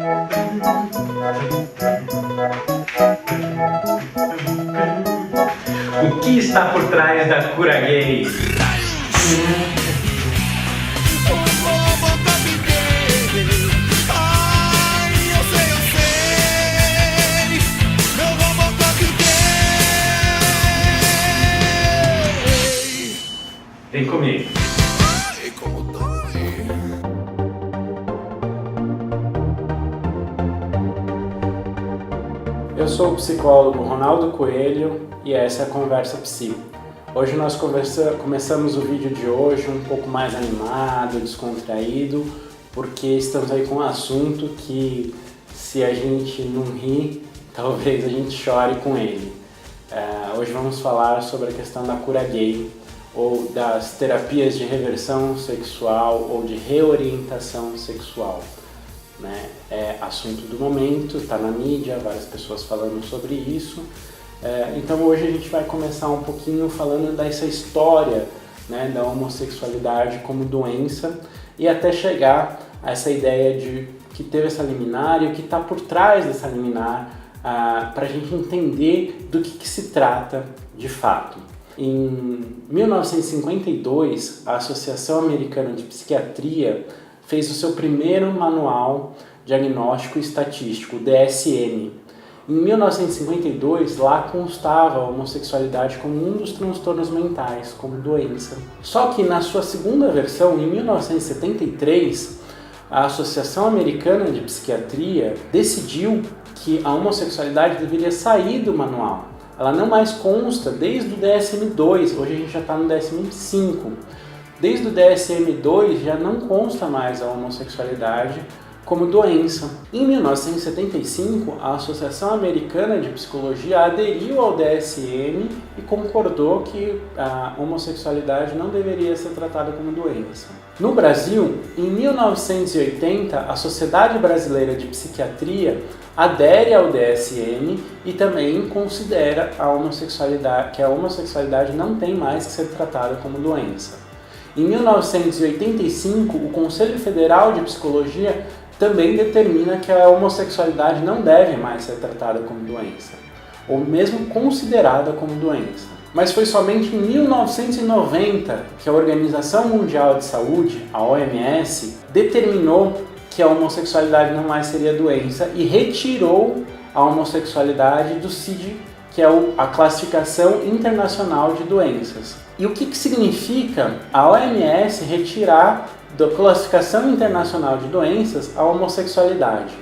O que está por trás da cura gay? Vem comigo. Eu sou o psicólogo Ronaldo Coelho e essa é a Conversa Psi. Hoje nós começamos o vídeo de hoje um pouco mais animado, descontraído, porque estamos aí com um assunto que, se a gente não rir, talvez a gente chore com ele. Hoje vamos falar sobre a questão da cura gay, ou das terapias de reversão sexual ou de reorientação sexual. Né? É assunto do momento, está na mídia, várias pessoas falando sobre isso. Então hoje a gente vai começar um pouquinho falando dessa história, né, da homossexualidade como doença e até chegar a essa ideia de que teve essa liminar e o que está por trás dessa liminar, para a gente entender do que se trata de fato. Em 1952, a Associação Americana de Psiquiatria fez o seu primeiro manual diagnóstico estatístico, DSM. Em 1952, lá constava a homossexualidade como um dos transtornos mentais, como doença. Só que na sua segunda versão, em 1973, a Associação Americana de Psiquiatria decidiu que a homossexualidade deveria sair do manual. Ela não mais consta desde o DSM-2, hoje a gente já está no DSM-5. Desde o DSM-2 já não consta mais a homossexualidade como doença. Em 1975, a Associação Americana de Psicologia aderiu ao DSM e concordou que a homossexualidade não deveria ser tratada como doença. No Brasil, em 1980, a Sociedade Brasileira de Psiquiatria adere ao DSM e também considera que a homossexualidade não tem mais que ser tratada como doença. Em 1985, o Conselho Federal de Psicologia também determina que a homossexualidade não deve mais ser tratada como doença, ou mesmo considerada como doença. Mas foi somente em 1990 que a Organização Mundial de Saúde, a OMS, determinou que a homossexualidade não mais seria doença e retirou a homossexualidade do CID, que é a Classificação Internacional de Doenças. E o que significa a OMS retirar da Classificação Internacional de Doenças a homossexualidade?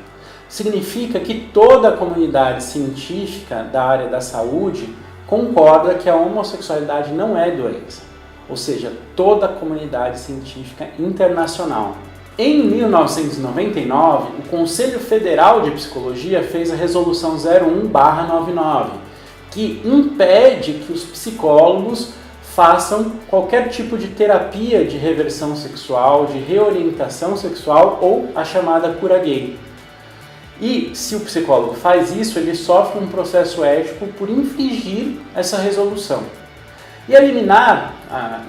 Significa que toda a comunidade científica da área da saúde concorda que a homossexualidade não é doença, ou seja, toda a comunidade científica internacional. Em 1999, o Conselho Federal de Psicologia fez a Resolução 01/99, que impede que os psicólogos façam qualquer tipo de terapia de reversão sexual, de reorientação sexual ou a chamada cura gay. E se o psicólogo faz isso, ele sofre um processo ético por infringir essa resolução. E a liminar,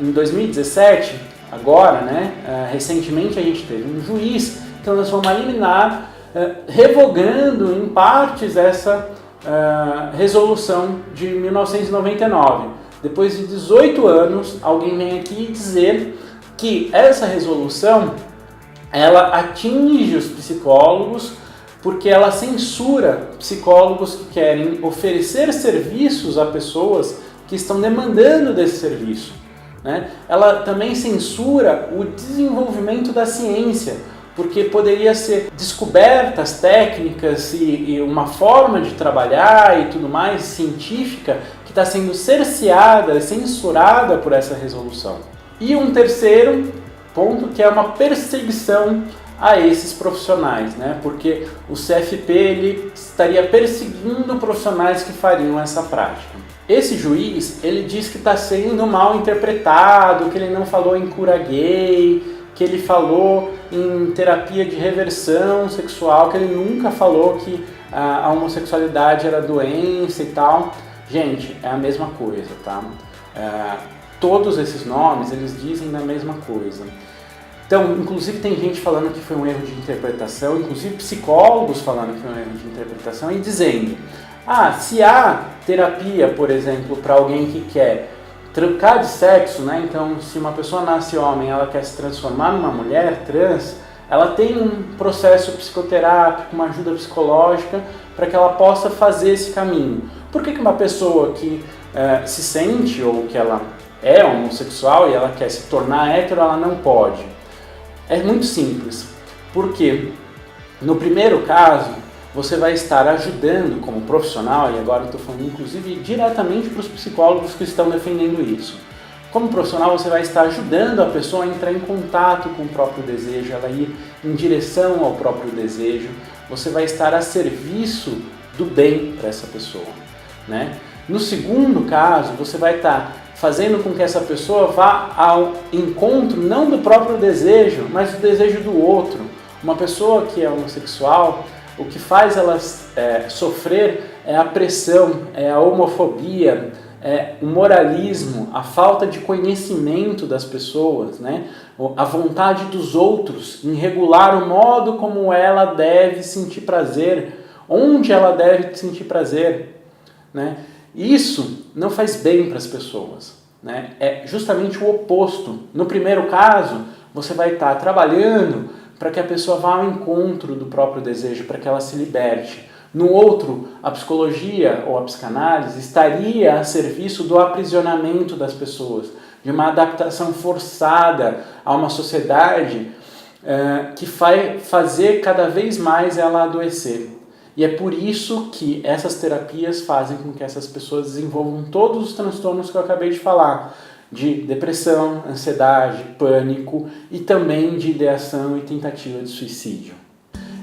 em 2017, agora, né, recentemente a gente teve um juiz que lançou uma liminar revogando em partes essa resolução de 1999. Depois de 18 anos, alguém vem aqui dizer que essa resolução ela atinge os psicólogos porque ela censura psicólogos que querem oferecer serviços a pessoas que estão demandando desse serviço, né? Ela também censura o desenvolvimento da ciência, porque poderia ser descobertas técnicas e uma forma de trabalhar e tudo mais científica que está sendo cerceada, censurada por essa resolução. E um terceiro ponto que é uma perseguição a esses profissionais, né? Porque o CFP ele estaria perseguindo profissionais que fariam essa prática. Esse juiz ele diz que está sendo mal interpretado, que ele não falou em cura gay, que ele falou em terapia de reversão sexual, que ele nunca falou que a homossexualidade era doença e tal. Gente, é a mesma coisa, tá? Todos esses nomes, eles dizem a mesma coisa. Então, inclusive tem gente falando que foi um erro de interpretação, inclusive psicólogos falando que foi um erro de interpretação e dizendo, se há terapia, por exemplo, para alguém que quer trocar de sexo, né? Então, se uma pessoa nasce homem, ela quer se transformar numa mulher trans, ela tem um processo psicoterápico, uma ajuda psicológica para que ela possa fazer esse caminho. Por que uma pessoa que se sente ou que ela é homossexual e ela quer se tornar hétero, ela não pode? É muito simples, porque no primeiro caso você vai estar ajudando como profissional, e agora eu estou falando inclusive diretamente para os psicólogos que estão defendendo isso. Como profissional você vai estar ajudando a pessoa a entrar em contato com o próprio desejo, ela ir em direção ao próprio desejo, você vai estar a serviço do bem para essa pessoa, né? No segundo caso, você vai estar fazendo com que essa pessoa vá ao encontro não do próprio desejo, mas do desejo do outro. Uma pessoa que é homossexual, o que faz ela sofrer é a pressão, é a homofobia, é o moralismo, a falta de conhecimento das pessoas, né? A vontade dos outros em regular o modo como ela deve sentir prazer, onde ela deve sentir prazer, né? Isso não faz bem para as pessoas, né? É justamente o oposto. No primeiro caso, você vai estar trabalhando para que a pessoa vá ao encontro do próprio desejo, para que ela se liberte. No outro, a psicologia ou a psicanálise estaria a serviço do aprisionamento das pessoas, de uma adaptação forçada a uma sociedade que vai fazer cada vez mais ela adoecer. E é por isso que essas terapias fazem com que essas pessoas desenvolvam todos os transtornos que eu acabei de falar, de depressão, ansiedade, pânico e também de ideação e tentativa de suicídio.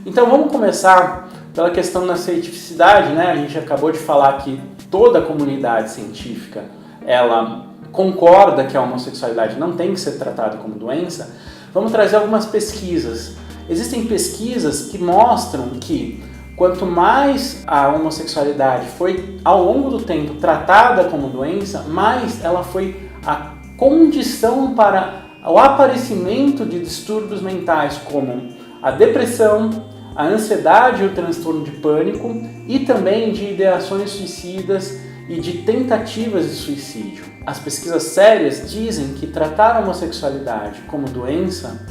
Então vamos começar pela questão da cientificidade, né? A gente acabou de falar que toda a comunidade científica ela concorda que a homossexualidade não tem que ser tratada como doença. Vamos trazer algumas pesquisas. Existem pesquisas que mostram que quanto mais a homossexualidade foi ao longo do tempo tratada como doença, mais ela foi a condição para o aparecimento de distúrbios mentais como a depressão, a ansiedade e o transtorno de pânico e também de ideações suicidas e de tentativas de suicídio. As pesquisas sérias dizem que tratar a homossexualidade como doença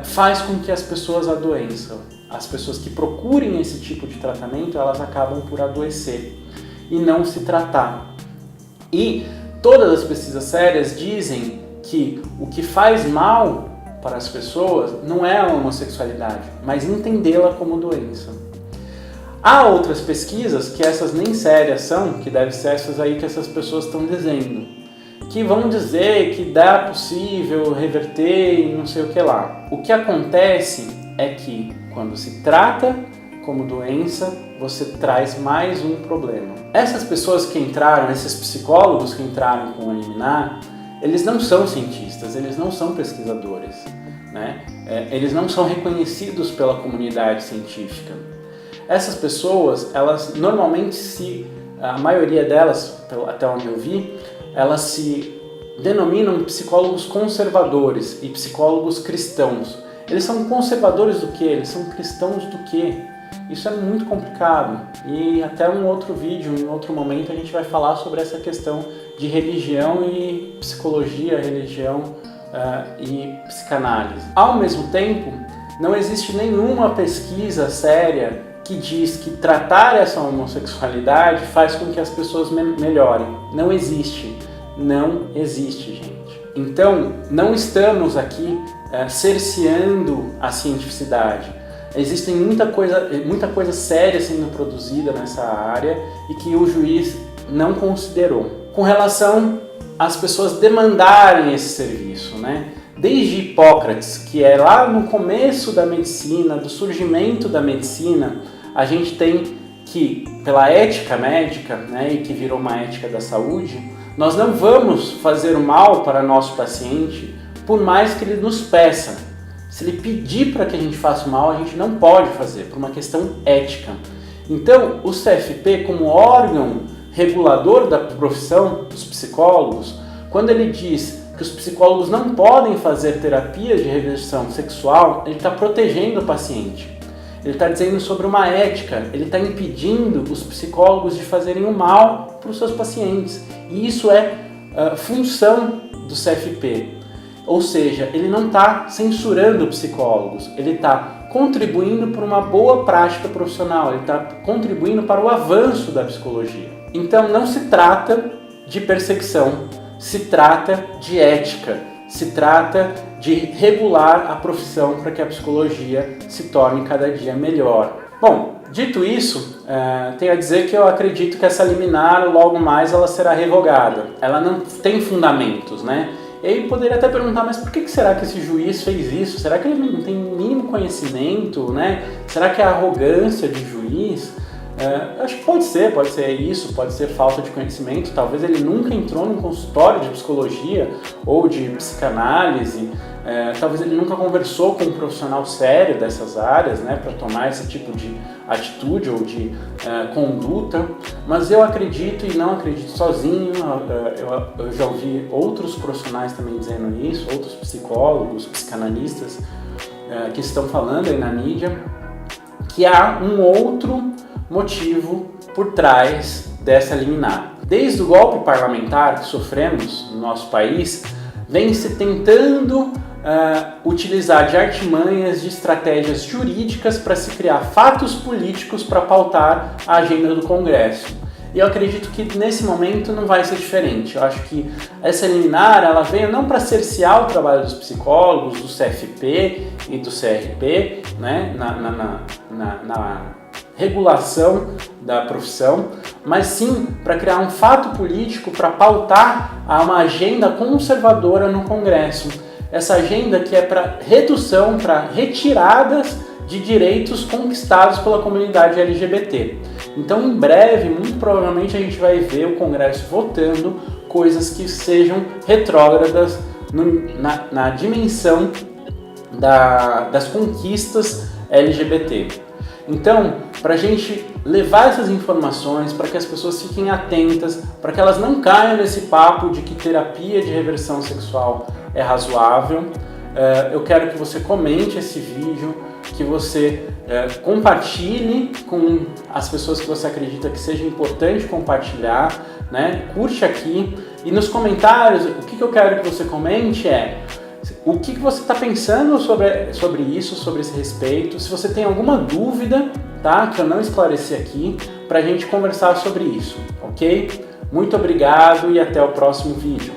faz com que as pessoas adoeçam. As pessoas que procurem esse tipo de tratamento, elas acabam por adoecer e não se tratar. E todas as pesquisas sérias dizem que o que faz mal para as pessoas não é a homossexualidade, mas entendê-la como doença. Há outras pesquisas, que essas nem sérias são, que devem ser essas aí que essas pessoas estão dizendo, que vão dizer que dá possível reverter e não sei o que lá. O que acontece é que quando se trata como doença, você traz mais um problema. Essas pessoas que entraram, esses psicólogos que entraram com o liminar, eles não são cientistas, eles não são pesquisadores, né? Eles não são reconhecidos pela comunidade científica. Essas pessoas, elas normalmente a maioria delas, até onde eu vi, elas se denominam psicólogos conservadores e psicólogos cristãos. Eles são conservadores do quê? Eles são cristãos do quê? Isso é muito complicado e até um outro vídeo, em outro momento, a gente vai falar sobre essa questão de religião e psicologia, religião e psicanálise. Ao mesmo tempo, não existe nenhuma pesquisa séria que diz que tratar essa homossexualidade faz com que as pessoas melhorem. Não existe. Não existe, gente. Então, não estamos aqui cerceando a cientificidade. Existem muita coisa séria sendo produzida nessa área e que o juiz não considerou. Com relação às pessoas demandarem esse serviço, né? Desde Hipócrates, que é lá no começo da medicina, do surgimento da medicina, a gente tem que, pela ética médica, né, e que virou uma ética da saúde, nós não vamos fazer o mal para nosso paciente por mais que ele nos peça. Se ele pedir para que a gente faça o mal, a gente não pode fazer, por uma questão ética. Então, o CFP, como órgão regulador da profissão dos psicólogos, quando ele diz que os psicólogos não podem fazer terapia de reversão sexual, ele está protegendo o paciente. Ele está dizendo sobre uma ética, ele está impedindo os psicólogos de fazerem o mal para os seus pacientes. E isso é função do CFP. Ou seja, ele não está censurando psicólogos, ele está contribuindo para uma boa prática profissional, ele está contribuindo para o avanço da psicologia. Então não se trata de perseguição, se trata de ética, se trata de regular a profissão para que a psicologia se torne cada dia melhor. Bom, dito isso, tenho a dizer que eu acredito que essa liminar logo mais ela será revogada. Ela não tem fundamentos, né? E aí poderia até perguntar, mas por que será que esse juiz fez isso? Será que ele não tem o mínimo conhecimento, né? Será que é arrogância de juiz? Acho que pode ser isso, pode ser falta de conhecimento. Talvez ele nunca entrou num consultório de psicologia ou de psicanálise. Talvez ele nunca conversou com um profissional sério dessas áreas, né, para tomar esse tipo de atitude ou de conduta. Mas eu acredito, e não acredito sozinho, eu já ouvi outros profissionais também dizendo isso, outros psicólogos, psicanalistas que estão falando aí na mídia, que há um outro motivo por trás dessa liminar. Desde o golpe parlamentar que sofremos no nosso país, vem se tentando utilizar de artimanhas, de estratégias jurídicas para se criar fatos políticos para pautar a agenda do Congresso. E eu acredito que nesse momento não vai ser diferente. Eu acho que essa liminar ela veio não para cercear o trabalho dos psicólogos, do CFP e do CRP, né, na regulação da profissão, mas sim para criar um fato político para pautar uma agenda conservadora no Congresso. Essa agenda que é para redução, para retiradas de direitos conquistados pela comunidade LGBT. Então, em breve, muito provavelmente, a gente vai ver o Congresso votando coisas que sejam retrógradas na dimensão das conquistas LGBT. Então, para a gente levar essas informações, para que as pessoas fiquem atentas, para que elas não caiam nesse papo de que terapia de reversão sexual é razoável, eu quero que você comente esse vídeo, que você compartilhe com as pessoas que você acredita que seja importante compartilhar, né? Curte aqui e nos comentários o que eu quero que você comente o que você está pensando sobre isso, sobre esse respeito. Se você tem alguma dúvida, tá, que eu não esclareci aqui, para a gente conversar sobre isso, ok? Muito obrigado e até o próximo vídeo.